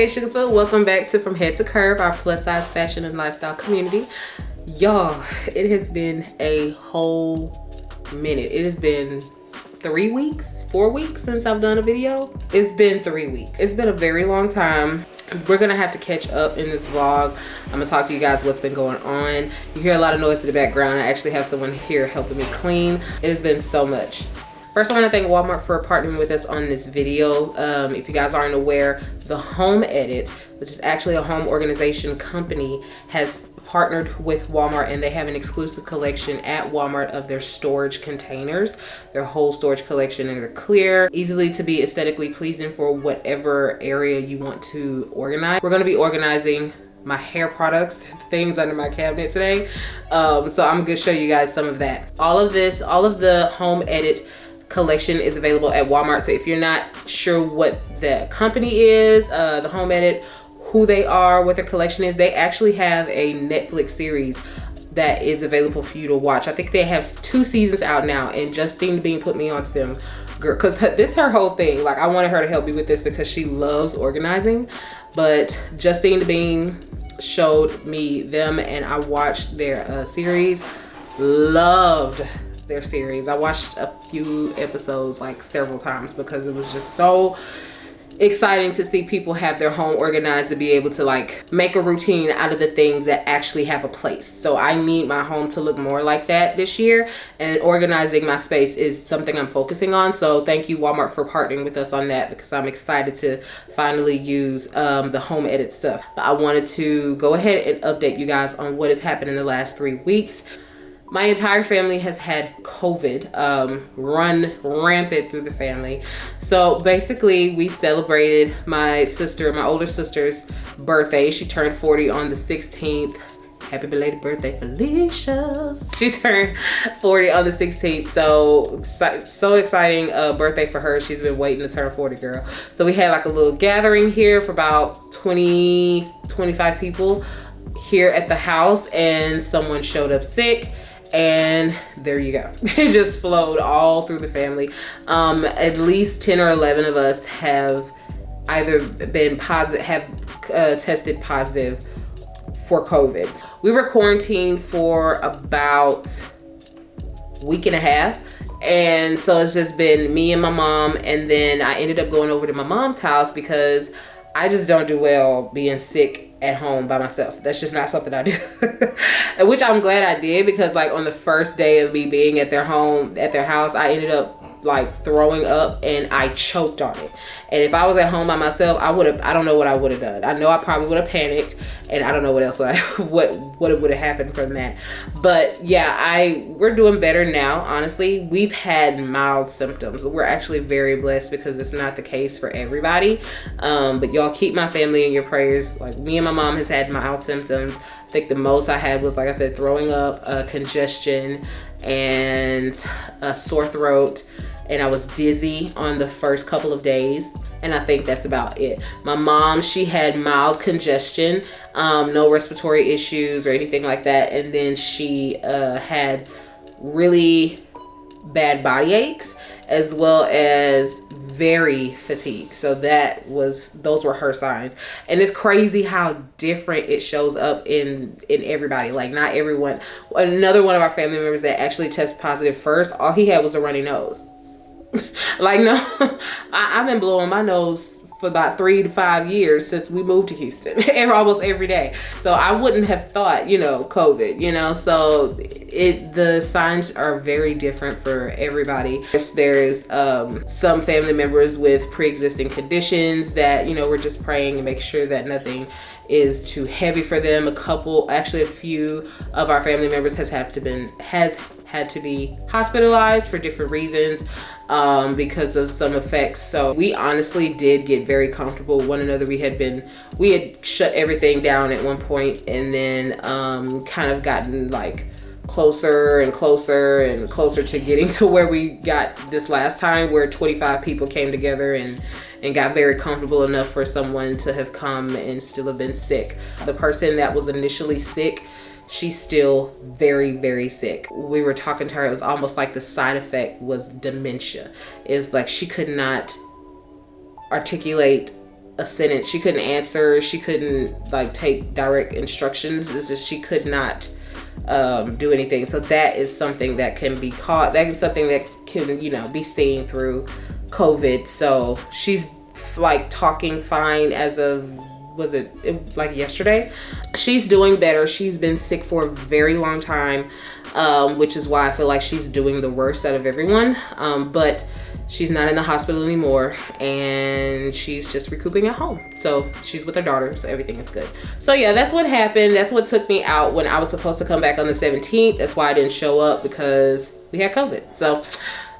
Hey Sugarfoot, welcome back to From Head to Curve, our plus size fashion and lifestyle community. Y'all, it has been a whole minute. It has been 3 weeks, 4 weeks since I've done a video. It's been 3 weeks. It's been a very long time. We're gonna have to catch up in this vlog. I'm gonna talk to you guys what's been going on. You hear a lot of noise in the background. I actually have someone here helping me clean. It has been so much. First, I want to thank Walmart for partnering with us on this video. If you guys aren't aware, the Home Edit, which is actually a home organization company, has partnered with Walmart, and they have an exclusive collection at Walmart of their storage containers. Their whole storage collection, and they're clear, easily to be aesthetically pleasing for whatever area you want to organize. We're going to be organizing my hair products, things under my cabinet today. So I'm going to show you guys some of that. All of the Home Edit collection is available at Walmart. So if you're not sure what the company is, the Home Edit, who they are, what their collection is, they actually have a Netflix series that is available for you to watch. I think they have 2 seasons out now, and Justine Bean put me onto them, girl, because this is her whole thing. Like, I wanted her to help me with this because she loves organizing, but Justine Bean showed me them and I watched their series. Loved their series. I watched a few episodes like several times because it was just so exciting to see people have their home organized, to be able to like make a routine out of the things that actually have a place. So I need my home to look more like that this year, and organizing my space is something I'm focusing on. So thank you, Walmart, for partnering with us on that, because I'm excited to finally use the Home Edit stuff. But I wanted to go ahead and update you guys on what has happened in the last 3 weeks. My entire family has had COVID run rampant through the family. So basically, we celebrated my older sister's birthday. She turned 40 on the 16th. Happy belated birthday, Felicia. She turned 40 on the 16th. So exciting birthday for her. She's been waiting to turn 40, girl. So we had like a little gathering here for about 25 people here at the house, and someone showed up sick. And there you go. It just flowed all through the family. At least 10 or 11 of us have either been positive, have tested positive for COVID. We were quarantined for about a week and a half. And so it's just been me and my mom. And then I ended up going over to my mom's house because I just don't do well being sick at home by myself. That's just not something I do. Which I'm glad I did, because like on the first day of me being at their house, I ended up like throwing up and I choked on it. And if I was at home by myself, I don't know what I would have done. I know I probably would have panicked, and I don't know what else what would have happened from that. But yeah, we're doing better now. Honestly, we've had mild symptoms. We're actually very blessed because it's not the case for everybody. But y'all keep my family in your prayers. Like, me and my mom has had mild symptoms. I think the most I had was, like I said, throwing up, congestion, and a sore throat. And I was dizzy on the first couple of days. And I think that's about it. My mom, she had mild congestion, no respiratory issues or anything like that. And then she had really bad body aches, as well as very fatigued. So those were her signs. And it's crazy how different it shows up in everybody. Like, not everyone. Another one of our family members that actually tested positive first, all he had was a runny nose. Like, no, I've been blowing my nose for about 3 to 5 years since we moved to Houston, almost every day. So I wouldn't have thought, COVID, so the signs are very different for everybody. There's some family members with pre-existing conditions that, we're just praying and make sure that nothing is too heavy for them. A few of our family members has had to be hospitalized for different reasons because of some effects. So we honestly did get very comfortable with one another. We had shut everything down at one point, and then kind of gotten like closer and closer and closer to getting to where we got this last time, where 25 people came together and got very comfortable enough for someone to have come and still have been sick. The person that was initially sick, she's still very, very sick. We were talking to her, it was almost like the side effect was dementia. It's like she could not articulate a sentence. She couldn't answer. She couldn't like take direct instructions. It's just she could not do anything. So that is something that can be caught. That is something that can, you know, be seen through COVID. So she's like talking fine as of, was it like yesterday? She's doing better. She's been sick for a very long time, which is why I feel like she's doing the worst out of everyone. But she's not in the hospital anymore, and she's just recouping at home. So she's with her daughter, so everything is good. So yeah, that's what happened. That's what took me out when I was supposed to come back on the 17th. That's why I didn't show up, because we had COVID. So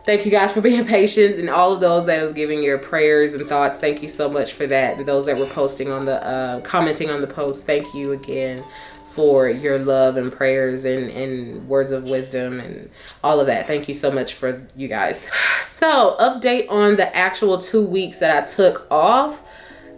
thank you guys for being patient, and all of those that was giving your prayers and thoughts. Thank you so much for that. And those that were posting on the, commenting on the post, thank you again for your love and prayers and words of wisdom and all of that. Thank you so much for you guys. So update on the actual 2 weeks that I took off.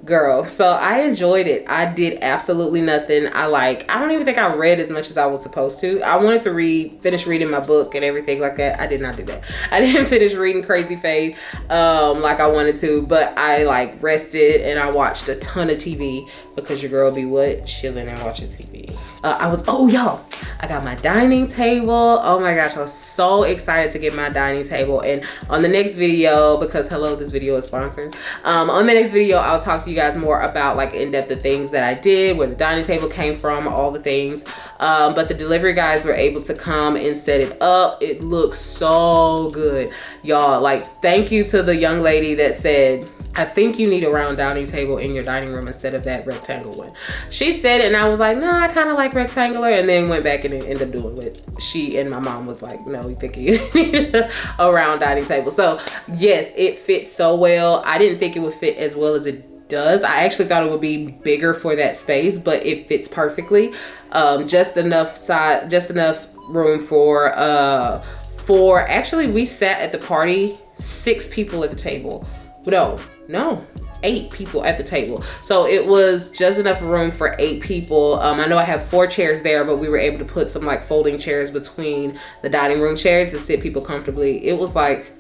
Girl, so I enjoyed it. I did absolutely nothing. I don't even think I read as much as I was supposed to. I wanted to finish reading my book and everything like that. I did not do that. I didn't finish reading Crazy Faith like I wanted to, but I like rested and I watched a ton of TV, because your girl be what? Chilling and watching TV. Y'all, I got my dining table. Oh my gosh, I was so excited to get my dining table. And on the next video, because hello, this video is sponsored. On the next video, I'll talk to you guys more about like in-depth the things that I did, where the dining table came from, all the things. But the delivery guys were able to come and set it up. It looks so good, y'all. Like, thank you to the young lady that said, I think you need a round dining table in your dining room instead of that rectangle one. She said it, and I was like, no, I kind of like rectangular, and then went back and ended up doing what she and my mom was like, no, we think you need a round dining table. So yes, it fits so well. I didn't think it would fit as well as it does. I actually thought it would be bigger for that space, but it fits perfectly. Just enough room for actually, we sat at the party 6 people at the table. No, 8 people at the table. So it was just enough room for 8 people. I know I have 4 chairs there, but we were able to put some like folding chairs between the dining room chairs to sit people comfortably. It was like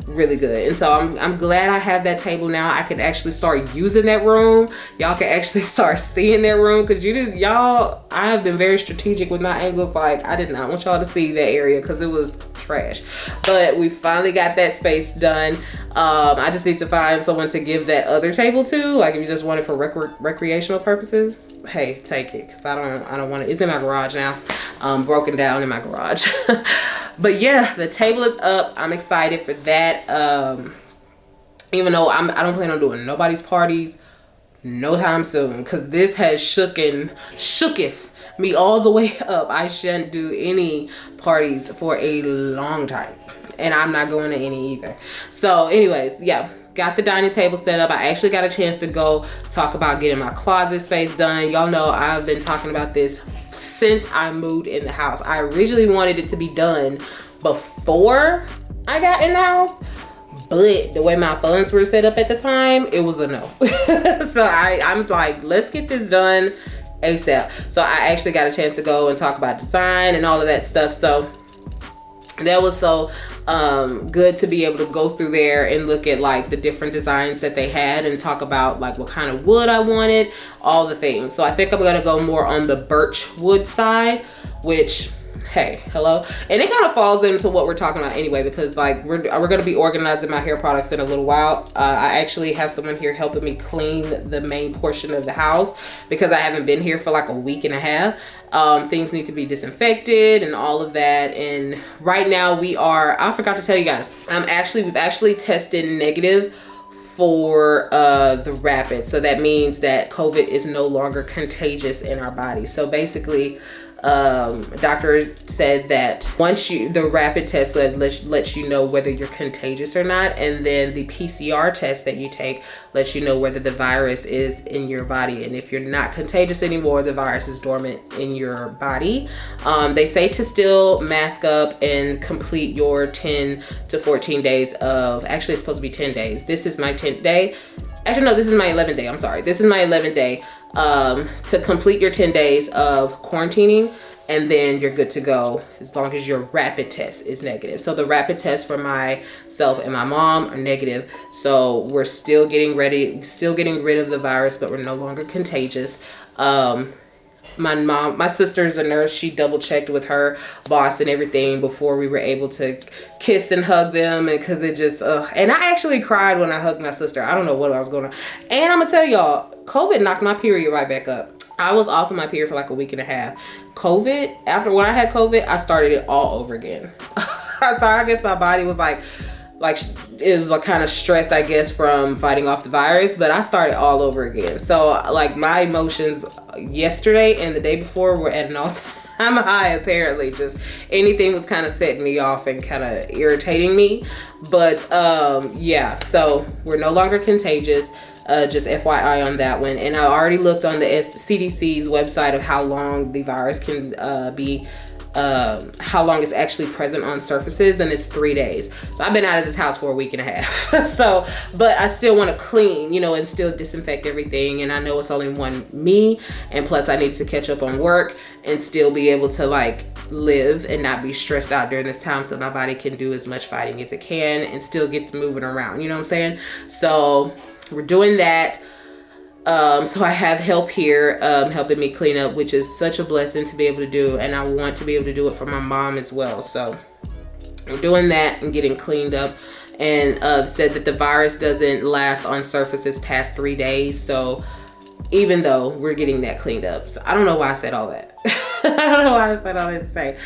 really good. And so I'm glad I have that table now. I can actually start using that room. Y'all can actually start seeing that room, because I have been very strategic with my angles. Like, I did not want y'all to see that area because it was trash, but we finally got that space done. I just need to find someone to give that other table to. Like, if you just want it for recreational purposes, hey, take it, because I don't want it. It's in my garage now, broken down in my garage. But yeah, the table is up. I'm excited for that. Even though I don't plan on doing nobody's parties no time soon, because this has shooketh me all the way up. I shouldn't do any parties for a long time, and I'm not going to any either. So anyways, yeah, got the dining table set up. I actually got a chance to go talk about getting my closet space done. Y'all know I've been talking about this since I moved in the house. I originally wanted it to be done before I got in the house, but the way my funds were set up at the time, it was a no. So I'm like, let's get this done ASAP. So I actually got a chance to go and talk about design and all of that stuff. So that was so good to be able to go through there and look at like the different designs that they had and talk about like what kind of wood I wanted, all the things. So I think I'm gonna go more on the birch wood side, which, hey, hello. And it kind of falls into what we're talking about anyway, because like we're going to be organizing my hair products in a little while. I actually have someone here helping me clean the main portion of the house, because I haven't been here for like a week and a half. Things need to be disinfected and all of that. And right now I forgot to tell you guys, we've actually tested negative for the rapid. So that means that COVID is no longer contagious in our body. So basically, doctor said that once the rapid test lets you know whether you're contagious or not, and then the PCR test that you take lets you know whether the virus is in your body. And if you're not contagious anymore, the virus is dormant in your body. They say to still mask up and complete your 10 to 14 days of, actually it's supposed to be 10 days. This is my 10th day. Actually, no, this is my 11th day. I'm sorry. This is my 11th day. To complete your 10 days of quarantining, and then you're good to go as long as your rapid test is negative. So the rapid test for myself and my mom are negative. So we're still getting rid of the virus, but we're no longer contagious. My sister's a nurse. She double checked with her boss and everything before we were able to kiss and hug them, and because it just and I actually cried when I hugged my sister. I don't know what I was going on. And I'm gonna tell y'all, COVID knocked my period right back up. I was off of my period for like a week and a half. After when I had COVID, I started it all over again. So I guess my body was like it was like kind of stressed, I guess, from fighting off the virus, but I started all over again. So like my emotions yesterday and the day before were at an all-time high. Apparently just anything was kind of setting me off and kind of irritating me. But yeah, so we're no longer contagious. Just FYI on that one. And I already looked on the CDC's website of how long the virus can be, how long it's actually present on surfaces, and it's 3 days. So I've been out of this house for a week and a half. So, but I still want to clean, and still disinfect everything. And I know it's only me, and plus I need to catch up on work and still be able to like live and not be stressed out during this time, so my body can do as much fighting as it can and still get to moving around. You know what I'm saying? So we're doing that. So I have help here helping me clean up, which is such a blessing to be able to do, and I want to be able to do it for my mom as well. So I'm doing that and getting cleaned up, and said that the virus doesn't last on surfaces past 3 days. So even though we're getting that cleaned up, so I don't know why I said all that. I don't know why I said all that to say.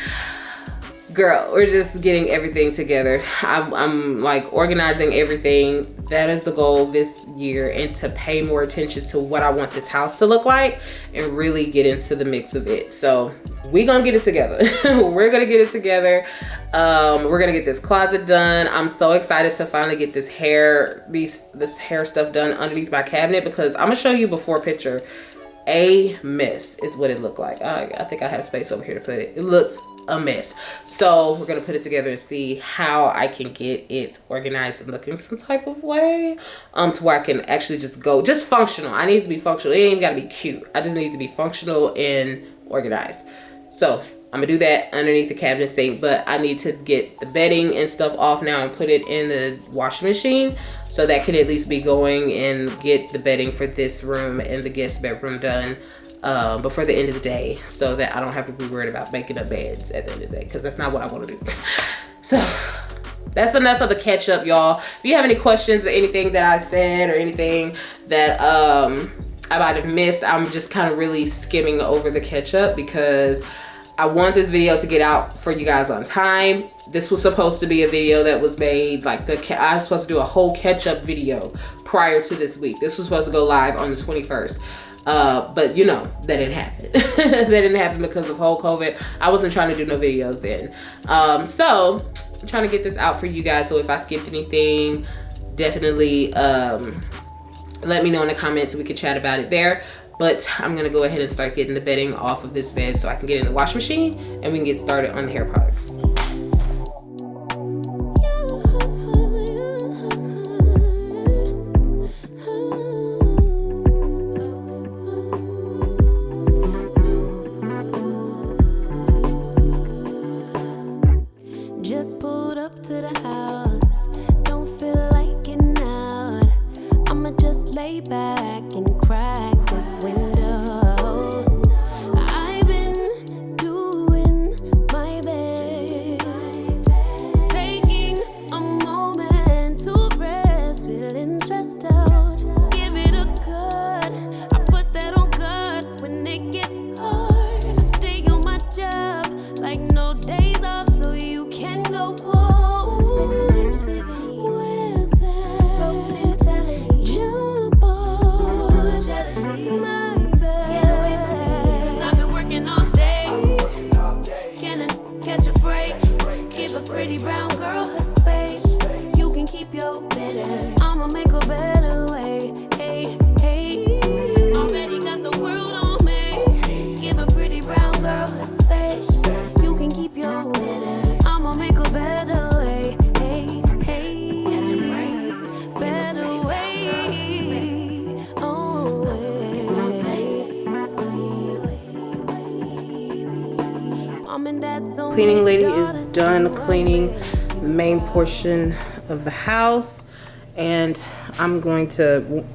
Girl, we're just getting everything together. I'm like organizing everything. That is the goal this year, and to pay more attention to what I want this house to look like and really get into the mix of it. So we're gonna get it together. We're gonna get it together. We're gonna get this closet done. I'm so excited to finally get this hair stuff done underneath my cabinet, because I'm gonna show you before picture. A mess is what it looked like. I think I have space over here to put it. It looks a mess. So we're gonna put it together and see how I can get it organized and looking some type of way to where I can actually just functional. I need to be functional. It ain't even gotta be cute. I just need to be functional and organized. So I'm gonna do that underneath the cabinet sink, but I need to get the bedding and stuff off now and put it in the washing machine, so that can at least be going, and get the bedding for this room and the guest bedroom done before the end of the day, so that I don't have to be worried about making up beds at the end of the day, because that's not what I want to do. So that's enough of the catch up, y'all. If you have any questions or anything that I said or anything that I might have missed, I'm just kind of really skimming over the catch up, because I want this video to get out for you guys on time. This was supposed to be a video that was made, like I was supposed to do a whole catch up video prior to this week. This was supposed to go live on the 21st. But that didn't happen. That didn't happen because of whole COVID. I wasn't trying to do no videos then. So I'm trying to get this out for you guys. So if I skipped anything, definitely let me know in the comments. We can chat about it there. But I'm gonna go ahead and start getting the bedding off of this bed so I can get it in the washing machine, and we can get started on the hair products. Just pulled up to the house, don't feel like getting out. I'ma just lay back and crack this window. I've been doing my best, taking a moment to rest, feeling stressed out. Give it a good, I put that on God when it gets hard. I stay on my job like no days off, so you can go home with that broke mentality. Jump on jealousy, my bad. Get away from me, 'cause I've been working all day. Can I catch a break? Give a pretty brown girl her space. You can keep your bitter, I'ma make a better way. Hey, hey, already got the world on me. Give a pretty brown girl her space. You can keep your bitter, I'ma make a better way. Hey, hey, catch a break, better way. Oh, cleaning lady is done cleaning the main portion of the house, and I'm going to,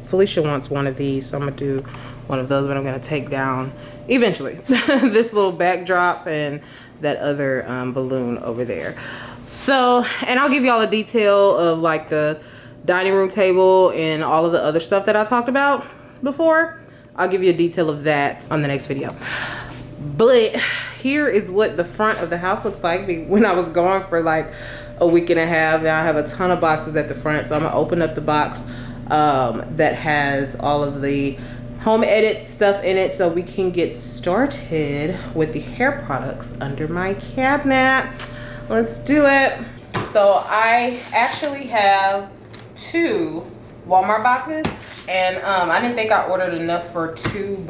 Felicia wants one of these, so I'm gonna do one of those, but I'm gonna take down eventually this little backdrop and that other balloon over there. So, and I'll give y'all a detail of like the dining room table and all of the other stuff that I talked about before. I'll give you a detail of that on the next video. But here is what the front of the house looks like. When I was gone for like a week and a half, now I have a ton of boxes at the front. So I'm gonna open up the box that has all of the home edit stuff in it so we can get started with the hair products under my cabinet. Let's do it. So I actually have 2 Walmart boxes, and I didn't think I ordered enough for 2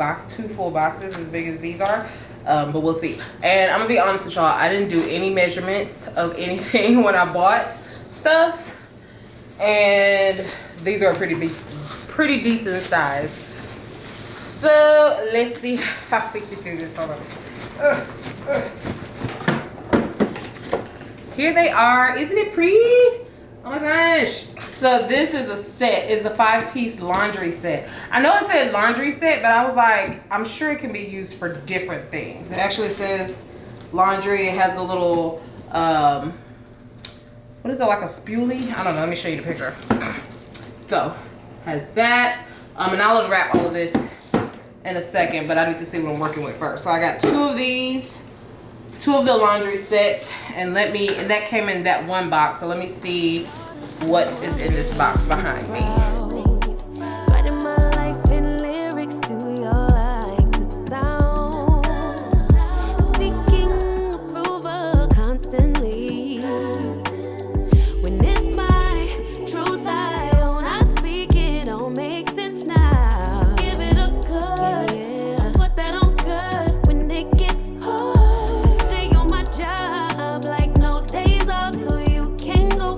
full boxes as big as these are, but we'll see. And I'm gonna be honest with y'all, I didn't do any measurements of anything when I bought stuff, and these are pretty decent size. So let's see how we can do this. Hold on. Here they are. Isn't it pretty? Oh my gosh. So this is a set. It's a 5-piece laundry set. I know it said laundry set, but I was like, I'm sure it can be used for different things. It actually says laundry. It has a little, what is that, like a spoolie? I don't know. Let me show you the picture. So, has that. And I'll unwrap all of this in a second, but I need to see what I'm working with first. So I got 2 of these. 2 of the laundry sets, and that came in that one box, so let me see what is in this box behind me. Writing my life in lyrics, do you like the sound? Seeking approval constantly. When it's my truth I own, I speak, it don't make sense now. Give it a good, yeah. Put that on good when it gets hard. Job like no days off, so you can go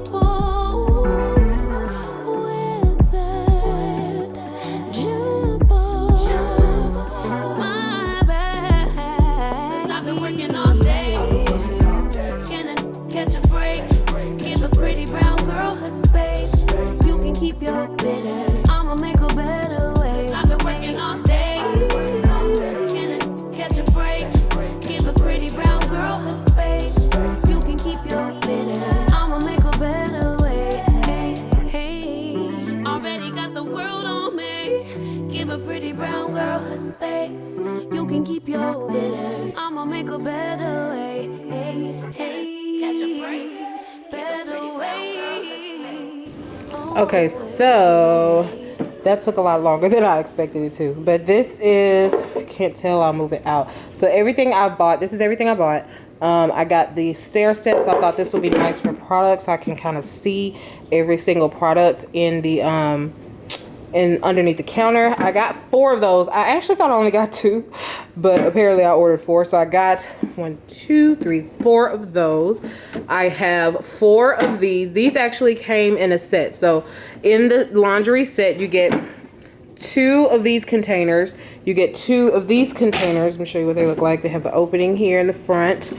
with that jumbo. My bad, 'cause I've been working all day. Can I catch a break? Give a pretty brown girl her space. You can keep your bitter, I'ma make a better way. 'Cause I've been working all day. Can I catch a break? Give a pretty brown girl her space. You can keep your bitter, I'ma make a better way. Hey, hey, already got the world on me. Give a pretty brown girl her space. You can keep your bitter, I'ma make a better way. Hey, hey, catch a break. Better way. Okay, so that took a lot longer than I expected it to, but this is, if you can't tell, I'll move it out. So everything I bought, this is everything I bought. I got the stair steps. I thought this would be nice for products, so I can kind of see every single product in the underneath the counter. I got 4 of those. I actually thought I only got 2, but apparently I ordered 4, so I got 1, 2, 3, 4 of those. I have 4 of these. These actually came in a set. So in the laundry set, you get 2 of these containers. You get 2 of these containers. Let me show you what they look like. They have the opening here in the front,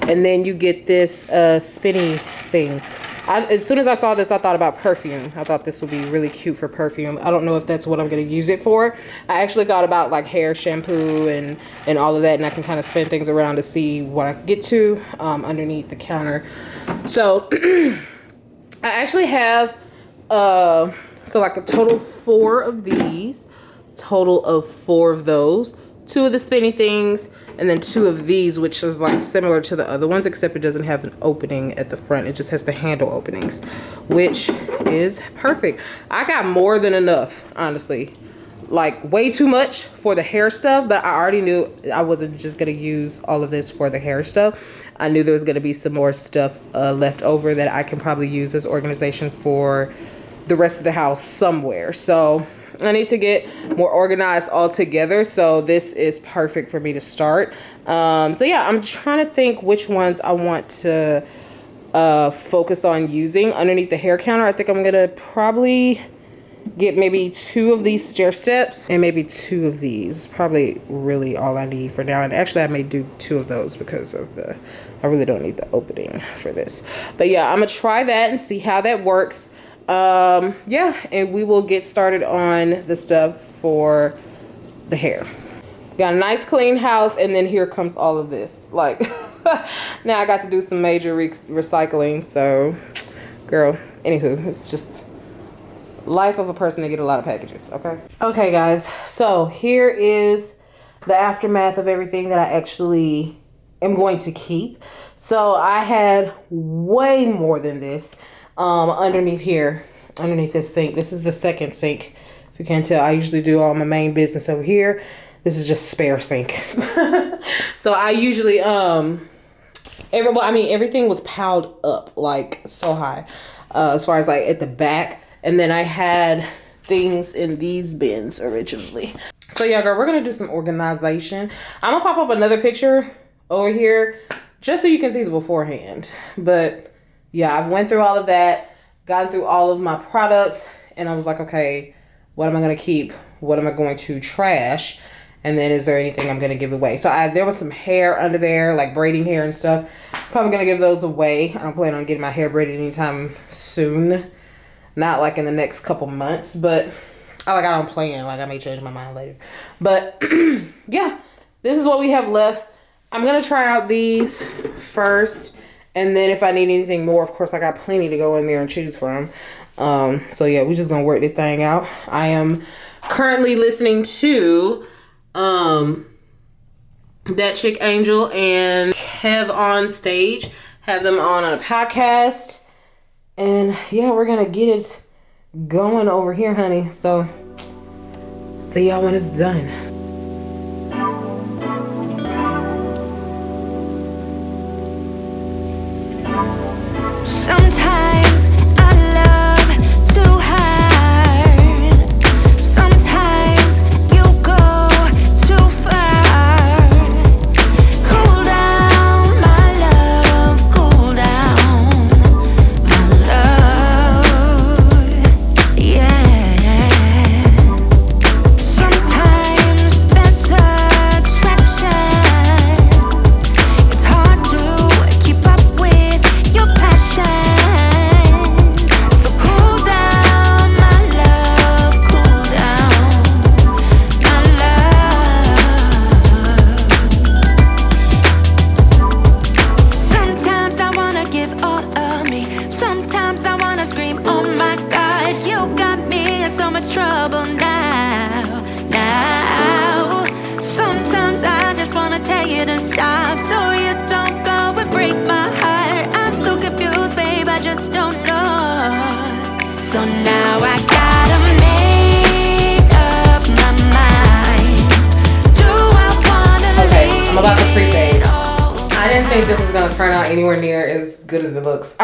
and then you get this spinny thing. As soon as I saw this, I thought about perfume. I thought this would be really cute for perfume. I don't know if that's what I'm going to use it for. I actually thought about like hair shampoo and all of that, and I can kind of spin things around to see what I can get to underneath the counter. So I actually have so like a total 4 of these, total of 4 of those, 2 of the spinny things, and then 2 of these, which is like similar to the other ones, except it doesn't have an opening at the front. It just has the handle openings, which is perfect. I got more than enough, honestly. Like way too much for the hair stuff, but I already knew I wasn't just gonna use all of this for the hair stuff. I knew there was gonna be some more stuff left over that I can probably use as organization for the rest of the house somewhere. So I need to get more organized all together, so this is perfect for me to start. So yeah, I'm trying to think which ones I want to focus on using underneath the hair counter. I think I'm gonna probably get maybe 2 of these stair steps and maybe 2 of these. Probably really all I need for now. And actually I may do 2 of those because of I really don't need the opening for this. But yeah, I'm gonna try that and see how that works. Yeah, and we will get started on the stuff for the hair. Got a nice clean house, and then here comes all of this. Like, now I got to do some major recycling, so girl, anywho, it's just life of a person to get a lot of packages. Okay guys, so here is the aftermath of everything that I actually am going to keep. So I had way more than this underneath here, underneath this sink. This is the second sink, if you can't tell. I usually do all my main business over here. This is just spare sink. So I usually everything was piled up like so high, as far as like at the back. And then I had things in these bins originally. So yeah, girl, we're gonna do some organization. I'm gonna pop up another picture over here just so you can see the beforehand. But yeah, I've went through all of that, gotten through all of my products, and I was like, okay, what am I gonna keep? What am I going to trash? And then is there anything I'm gonna give away? So there was some hair under there, like braiding hair and stuff. Probably gonna give those away. I don't plan on getting my hair braided anytime soon. Not like in the next couple months, but I don't plan. Like I may change my mind later. But yeah, this is what we have left. I'm gonna try out these first, and then if I need anything more, of course I got plenty to go in there and choose from. So yeah, we're just gonna work this thing out. I am currently listening to That Chick Angel and Kev on Stage. Have them on a podcast. And yeah, we're gonna get it going over here, honey. So see y'all when it's done. Sometimes I love too hard. Sometimes you go too far. Cool down, my love, cool down, my love, yeah. Sometimes there's attraction. It's hard to keep up with your passion. So cool down, my love, cool down, my love. Sometimes I wanna give all of me. Sometimes I wanna scream, oh my God, you got me in so much trouble now. Sometimes I just wanna tell you to stop, so you don't go and break my heart. I'm so confused, babe, I just don't know. So now I gotta make up my mind. Do I wanna Okay, I'm about to leave pre-fade. it all? I didn't think this was gonna turn out anywhere near as good as it looks.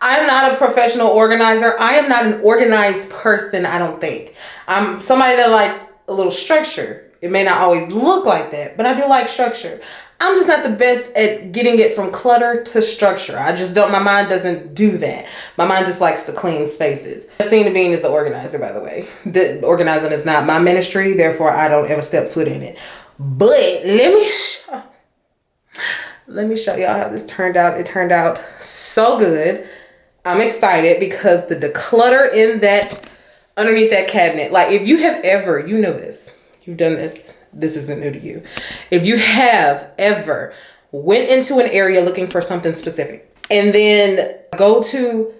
I'm not a professional organizer. I am not an organized person, I don't think. I'm somebody that likes a little structure. It may not always look like that, but I do like structure. I'm just not the best at getting it from clutter to structure. I just don't, my mind doesn't do that. My mind just likes the clean spaces. Christina Bean is the organizer, by the way. The organizing is not my ministry, therefore I don't ever step foot in it. But let me show y'all how this turned out. It turned out so good. I'm excited because the declutter in that, underneath that cabinet, like if you have ever, you know this, you've done this, this isn't new to you. If you have ever went into an area looking for something specific and then go to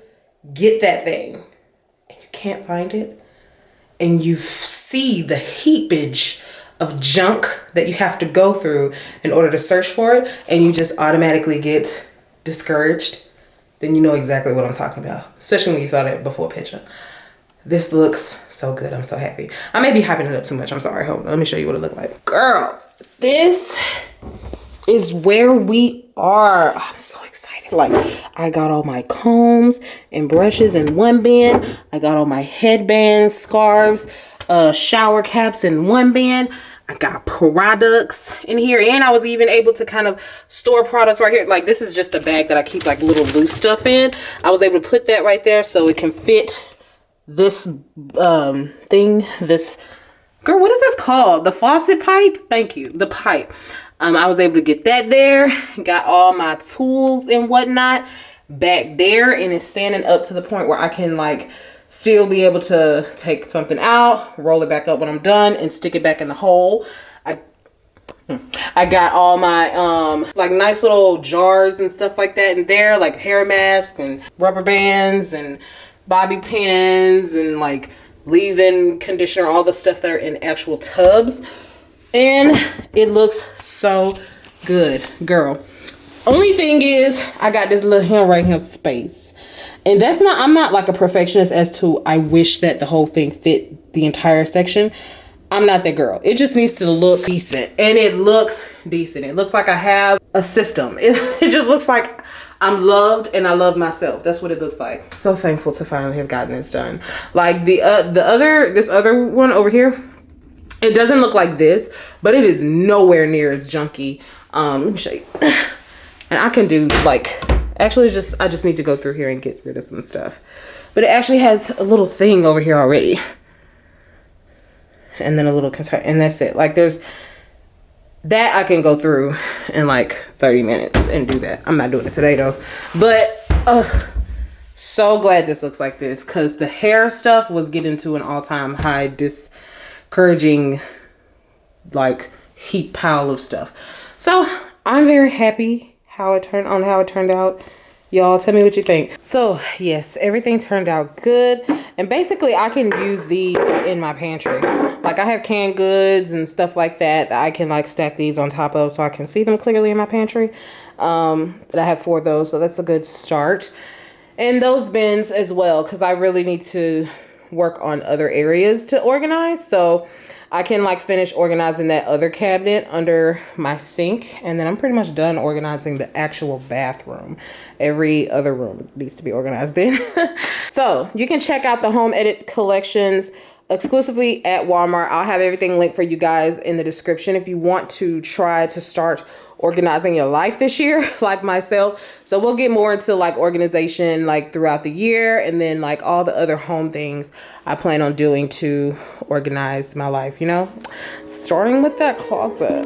get that thing and you can't find it, and you see the heapage of junk that you have to go through in order to search for it, and you just automatically get discouraged, then you know exactly what I'm talking about, especially when you saw that before picture. This looks so good. I'm so happy. I may be hyping it up too much. I'm sorry. Hold on. Let me show you what it looked like. Girl, this is where we are. I'm so excited. Like, I got all my combs and brushes in one bin. I got all my headbands, scarves, shower caps in one bin. I got products in here, and I was even able to kind of store products right here. Like, this is just a bag that I keep like little loose stuff in. I was able to put that right there so it can fit this thing, this, girl, what is this called? The faucet pipe? Thank you, the pipe. I was able to get that there. Got all my tools and whatnot back there, and it's standing up to the point where I can like still be able to take something out, roll it back up when I'm done, and stick it back in the hole. I got all my like nice little jars and stuff like that in there, like hair masks and rubber bands and bobby pins and like leave-in conditioner, all the stuff that are in actual tubs. And it looks so good, girl. Only thing is, I got this little here right here space. And that's not, I'm not like a perfectionist as to I wish that the whole thing fit the entire section. I'm not that girl. It just needs to look decent. And it looks decent. It looks like I have a system. It just looks like I'm loved and I love myself. That's what it looks like. So thankful to finally have gotten this done. Like this other one over here, it doesn't look like this, but it is nowhere near as junky. Let me show you. And I can do like, actually I just need to go through here and get rid of some stuff. But it actually has a little thing over here already. And then a little container, and that's it. Like there's that I can go through in like 30 minutes and do that. I'm not doing it today though. But so glad this looks like this, because the hair stuff was getting to an all-time high, discouraging like heap pile of stuff. So I'm very happy how it turned out. Y'all tell me what you think. So yes, everything turned out good. And basically I can use these in my pantry. Like I have canned goods and stuff like that I can like stack these on top of so I can see them clearly in my pantry. But I have 4 of those, so that's a good start. And those bins as well, because I really need to work on other areas to organize. So I can like finish organizing that other cabinet under my sink, and then I'm pretty much done organizing the actual bathroom. Every other room needs to be organized then. So you can check out the home edit collections exclusively at Walmart. I'll have everything linked for you guys in the description if you want to try to start organizing your life this year like myself. So we'll get more into like organization like throughout the year, and then like all the other home things I plan on doing to organize my life, you know, starting with that closet.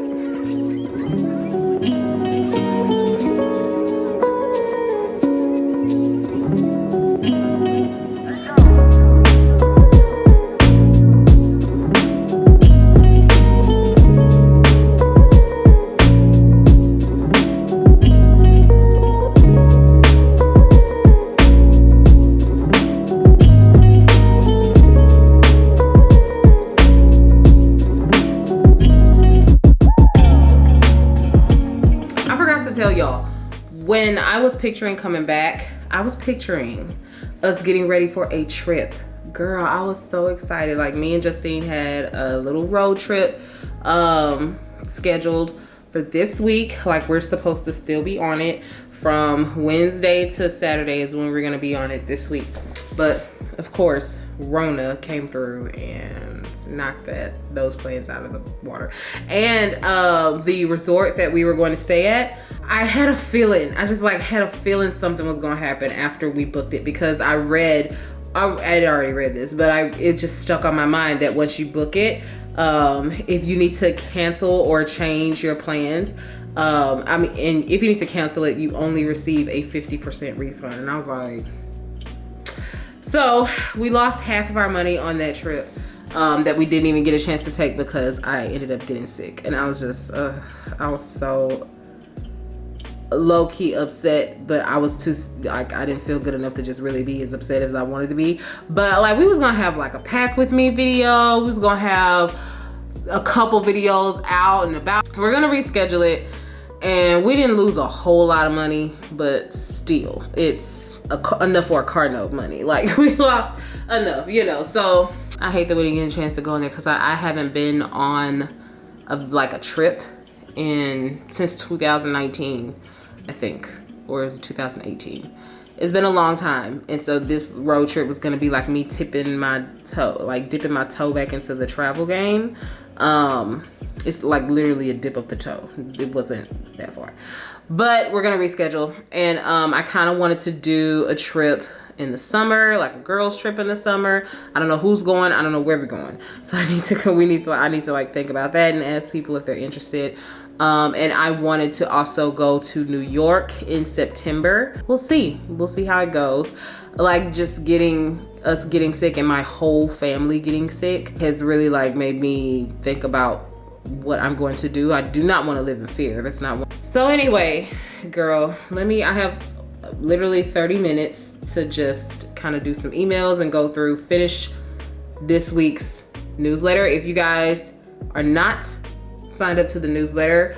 When I was picturing coming back, I was picturing us getting ready for a trip. Girl, I was so excited. Like me and Justine had a little road trip scheduled for this week. Like we're supposed to still be on it from Wednesday to Saturday is when we're gonna be on it this week. But of course, Rona came through and knocked those plans out of the water. And the resort that we were going to stay at, I had a feeling, I just like had a feeling something was gonna happen after we booked it, because I had already read this, but it just stuck on my mind that once you book it, if you need to cancel or change your plans, and if you need to cancel it, you only receive a 50% refund. And I was like, so we lost half of our money on that trip that we didn't even get a chance to take because I ended up getting sick. And I was just, I was so low-key upset, but I was too, like, I didn't feel good enough to just really be as upset as I wanted to be. But like, we was gonna have like a pack with me video, we was gonna have a couple videos out and about. We're gonna reschedule it, and we didn't lose a whole lot of money, but still it's enough for a car note money. Like we lost enough, you know. So I hate that we didn't get a chance to go in there, because I haven't been on a trip since 2019, I think, or is it 2018? It's been a long time. And so this road trip was gonna be like me dipping my toe back into the travel game. It's like literally a dip of the toe. It wasn't that far, but we're gonna reschedule. And I kind of wanted to do a trip in the summer, like a girls trip in the summer. I don't know who's going. I don't know where we're going. So I need to like think about that and ask people if they're interested. And I wanted to also go to New York in September. We'll see how it goes. Like just getting sick and my whole family getting sick has really like made me think about what I'm going to do. I do not want to live in fear. That's not what. So anyway, girl, I have literally 30 minutes to just kind of do some emails and finish this week's newsletter. If you guys are not signed up to the newsletter,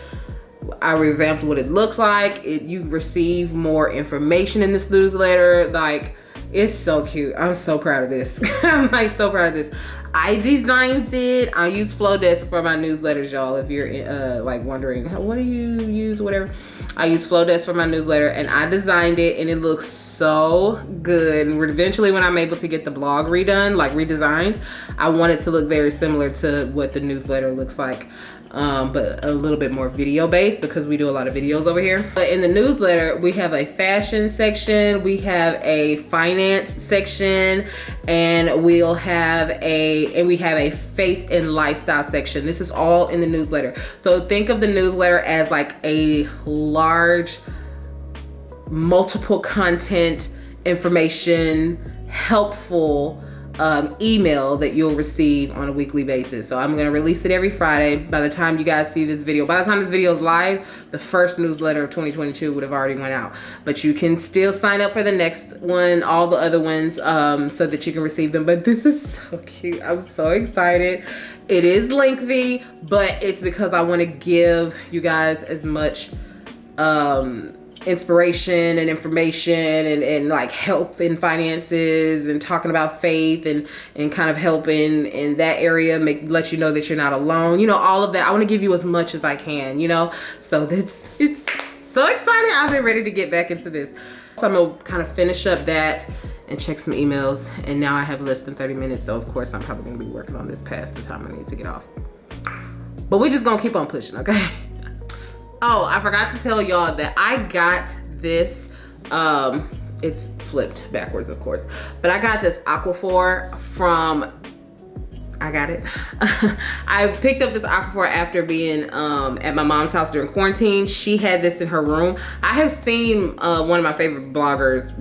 I revamped what it looks like. You receive more information in this newsletter. Like, it's so cute. I'm so proud of this. I'm like so proud of this. I designed it. I use Flowdesk for my newsletters, y'all. If you're like wondering, what do you use, whatever. I use Flowdesk for my newsletter, and I designed it, and it looks so good. And eventually, when I'm able to get the blog redesigned, I want it to look very similar to what the newsletter looks like. But a little bit more video based because we do a lot of videos over here. But in the newsletter, we have a fashion section, we have a finance section, and we have a faith and lifestyle section. This is all in the newsletter. So think of the newsletter as like a large, multiple content, information, helpful email that you'll receive on a weekly basis. So I'm going to release it every Friday. By the time you guys see this video, by the time this video is live, the first newsletter of 2022 would have already went out. But you can still sign up for the next one, all the other ones, so that you can receive them. But this is so cute. I'm so excited. It is lengthy, but it's because I want to give you guys as much inspiration and information and like help in finances and talking about faith and kind of helping in that area, let you know that you're not alone, you know, all of that. I want to give you as much as I can, you know. So it's so exciting. I've been ready to get back into this. So I'm gonna kind of finish up that and check some emails, and now I have less than 30 minutes, so of course I'm probably gonna be working on this past the time I need to get off, but we're just gonna keep on pushing, okay? Oh, I forgot to tell y'all that I got this, it's flipped backwards, of course, but I got this Aquaphor from, I picked up this Aquaphor after being at my mom's house during quarantine. She had this in her room. I have seen one of my favorite bloggers,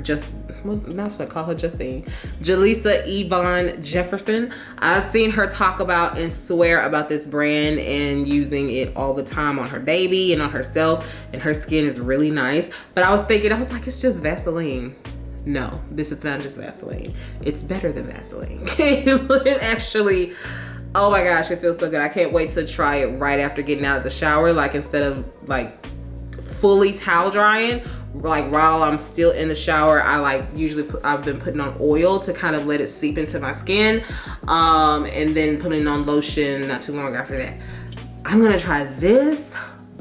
not should I call her Justine, Jaleesa Yvonne Jefferson. I've seen her talk about and swear about this brand and using it all the time on her baby and on herself, and her skin is really nice. But I was like, it's just Vaseline. No, this is not just Vaseline. It's better than Vaseline. It actually, oh my gosh, it feels so good. I can't wait to try it right after getting out of the shower. Like, instead of like fully towel drying, like while I'm still in the shower, I like I've been putting on oil to kind of let it seep into my skin, and then putting on lotion not too long after that. I'm gonna try this.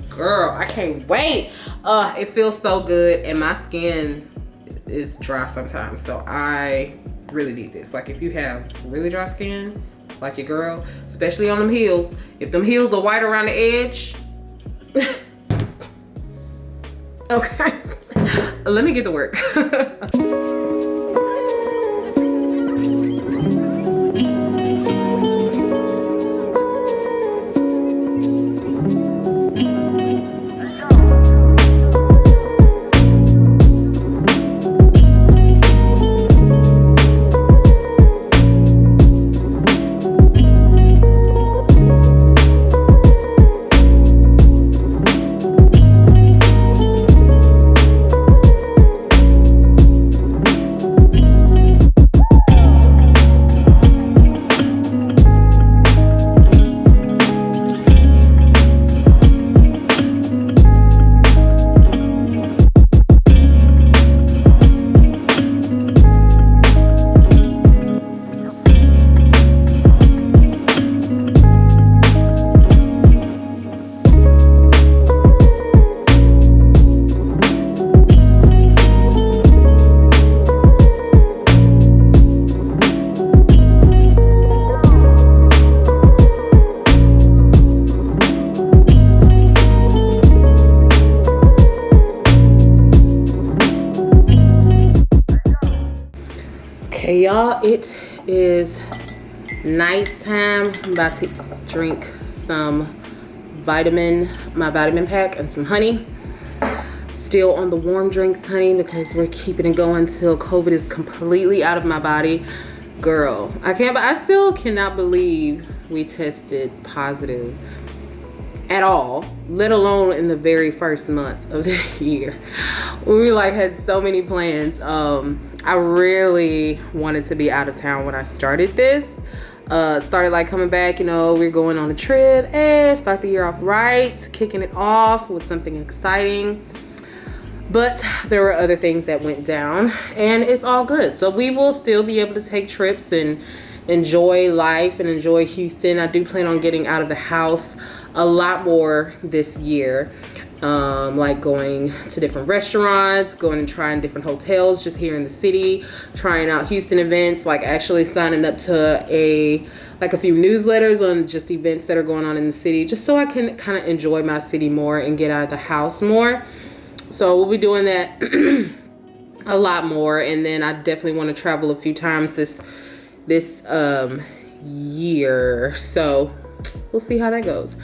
Girl, I can't wait. It feels so good, and my skin is dry sometimes, so I really need this. Like, if you have really dry skin like your girl, especially on them heels, if them heels are white around the edge, okay, let me get to work. Hey y'all, it is nighttime. I'm about to drink some my vitamin pack and some honey. Still on the warm drinks, honey, because we're keeping it going till COVID is completely out of my body. Girl, I still cannot believe we tested positive at all, let alone in the very first month of the year. We like had so many plans. I really wanted to be out of town when I started this. Started like coming back, you know, we're going on a trip and start the year off right, kicking it off with something exciting. But there were other things that went down and it's all good. So we will still be able to take trips and enjoy life and enjoy Houston. I do plan on getting out of the house a lot more this year. Like going to different restaurants, going and trying different hotels just here in the city, trying out Houston events, like actually signing up to a few newsletters on just events that are going on in the city, just so I can kind of enjoy my city more and get out of the house more. So we'll be doing that a lot more. And then I definitely want to travel a few times this year. So we'll see how that goes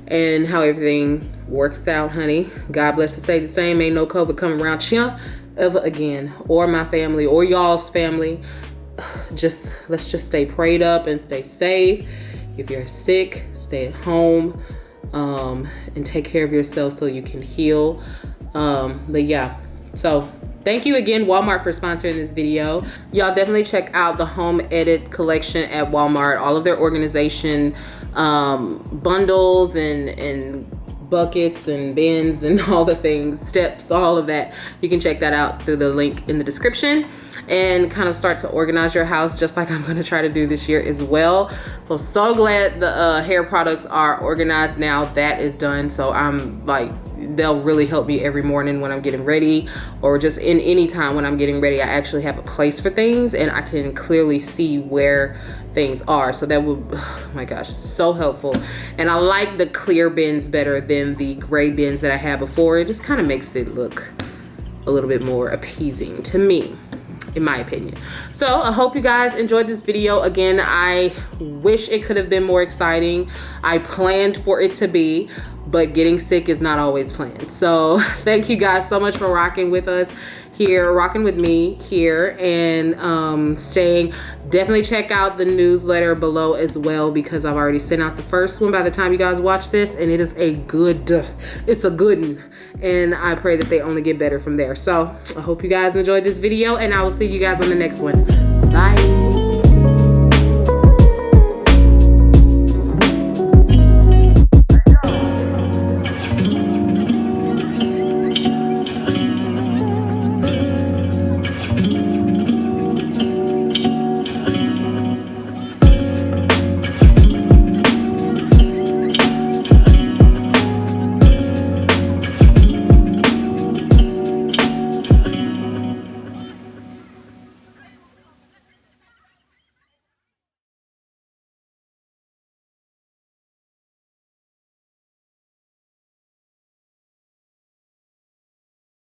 and how everything works out, honey. God bless to say the same. Ain't no COVID coming around here ever again, or my family or y'all's family. Let's just stay prayed up and stay safe. If you're sick, stay at home, and take care of yourself so you can heal. But yeah, so thank you again, Walmart, for sponsoring this video. Y'all definitely check out the home edit collection at Walmart. All of their organization bundles and buckets and bins and all the things, steps, all of that. You can check that out through the link in the description and kind of start to organize your house just like I'm going to try to do this year as well. So glad the hair products are organized now. That is done. So I'm like, they'll really help me every morning when I'm getting ready, or just in any time when I'm getting ready. I actually have a place for things and I can clearly see where things are. So that would, oh my gosh, so helpful. And I like the clear bins better than the gray bins that I had before. It just kind of makes it look a little bit more appeasing to me, in my opinion. So I hope you guys enjoyed this video. Again, I wish it could have been more exciting. I planned for it to be, but getting sick is not always planned. So thank you guys so much for rocking with us here, rocking with me here, and staying. Definitely check out the newsletter below as well, because I've already sent out the first one by the time you guys watch this, and it is it's a good one, and I pray that they only get better from there. So I hope you guys enjoyed this video, and I will see you guys on the next one. Bye.